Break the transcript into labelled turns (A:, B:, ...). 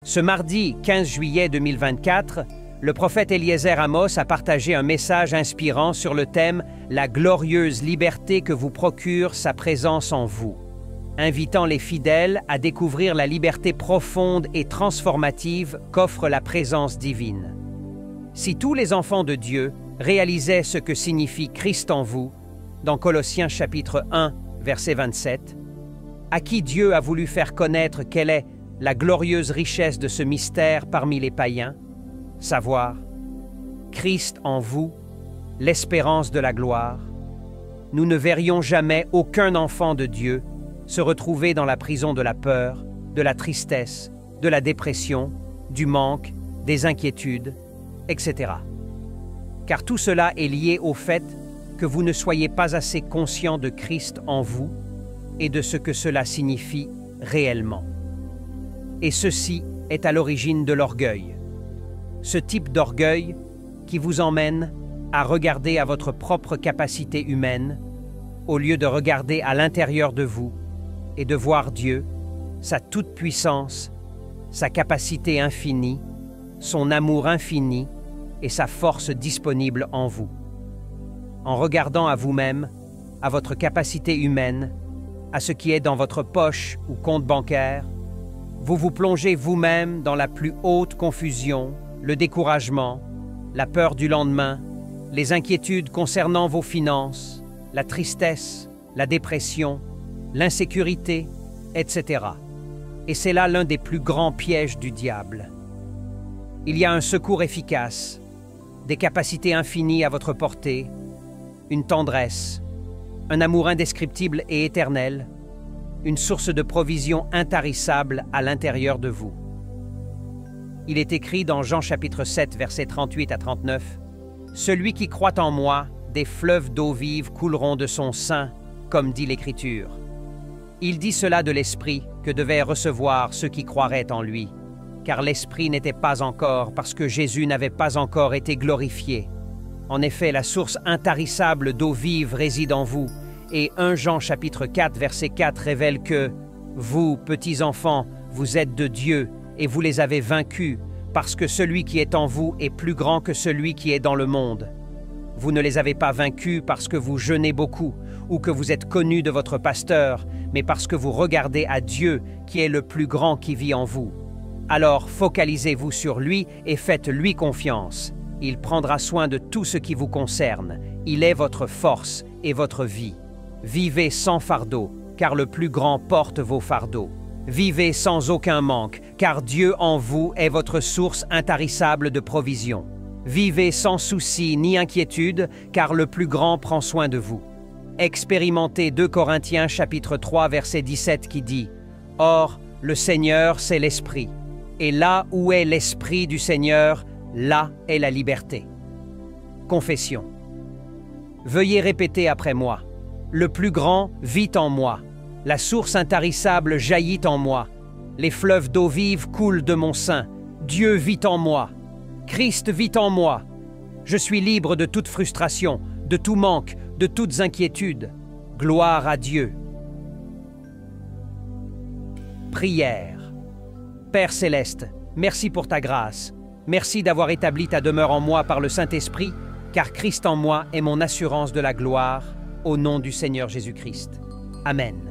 A: Ce mardi 15 juillet 2024, le prophète Eliezer Amos a partagé un message inspirant sur le thème « La glorieuse liberté que vous procure sa présence en vous », invitant les fidèles à découvrir la liberté profonde et transformative qu'offre la présence divine. Si tous les enfants de Dieu réalisaient ce que signifie Christ en vous, dans Colossiens chapitre 1, verset 27, à qui Dieu a voulu faire connaître quelle est la glorieuse richesse de ce mystère parmi les païens, savoir Christ en vous, l'espérance de la gloire, nous ne verrions jamais aucun enfant de Dieu se retrouver dans la prison de la peur, de la tristesse, de la dépression, du manque, des inquiétudes, etc. Car tout cela est lié au fait que vous ne soyez pas assez conscient de Christ en vous et de ce que cela signifie réellement. Et ceci est à l'origine de l'orgueil. Ce type d'orgueil qui vous emmène à regarder à votre propre capacité humaine au lieu de regarder à l'intérieur de vous et de voir Dieu, sa toute-puissance, sa capacité infinie, son amour infini et sa force disponible en vous. En regardant à vous-même, à votre capacité humaine, à ce qui est dans votre poche ou compte bancaire, vous vous plongez vous-même dans la plus haute confusion, le découragement, la peur du lendemain, les inquiétudes concernant vos finances, la tristesse, la dépression, l'insécurité, etc. Et c'est là l'un des plus grands pièges du diable. Il y a un secours efficace, des capacités infinies à votre portée, une tendresse, un amour indescriptible et éternel, une source de provision intarissable à l'intérieur de vous. Il est écrit dans Jean chapitre 7, versets 38 à 39, « Celui qui croit en moi, des fleuves d'eau vive couleront de son sein, comme dit l'Écriture. » Il dit cela de l'Esprit que devaient recevoir ceux qui croiraient en lui, car l'Esprit n'était pas encore parce que Jésus n'avait pas encore été glorifié. En effet, la source intarissable d'eau vive réside en vous, et 1 Jean chapitre 4, verset 4 révèle que « Vous, petits enfants, vous êtes de Dieu, et vous les avez vaincus, parce que celui qui est en vous est plus grand que celui qui est dans le monde. Vous ne les avez pas vaincus parce que vous jeûnez beaucoup, ou que vous êtes connus de votre pasteur, mais parce que vous regardez à Dieu, qui est le plus grand qui vit en vous. Alors focalisez-vous sur lui et faites-lui confiance. Il prendra soin de tout ce qui vous concerne. Il est votre force et votre vie. Vivez sans fardeau, car le plus grand porte vos fardeaux. Vivez sans aucun manque, car Dieu en vous est votre source intarissable de provision. Vivez sans souci ni inquiétude, car le plus grand prend soin de vous. Expérimentez 2 Corinthiens chapitre 3 verset 17 qui dit « Or, le Seigneur, c'est l'Esprit, et là où est l'Esprit du Seigneur, là est la liberté. » Confession. Veuillez répéter après moi. Le plus grand vit en moi. La source intarissable jaillit en moi. Les fleuves d'eau vive coulent de mon sein. Dieu vit en moi. Christ vit en moi. Je suis libre de toute frustration, de tout manque, de toutes inquiétudes. Gloire à Dieu. Prière. Père céleste, merci pour ta grâce. Merci d'avoir établi ta demeure en moi par le Saint-Esprit, car Christ en moi est mon assurance de la gloire, au nom du Seigneur Jésus-Christ. Amen.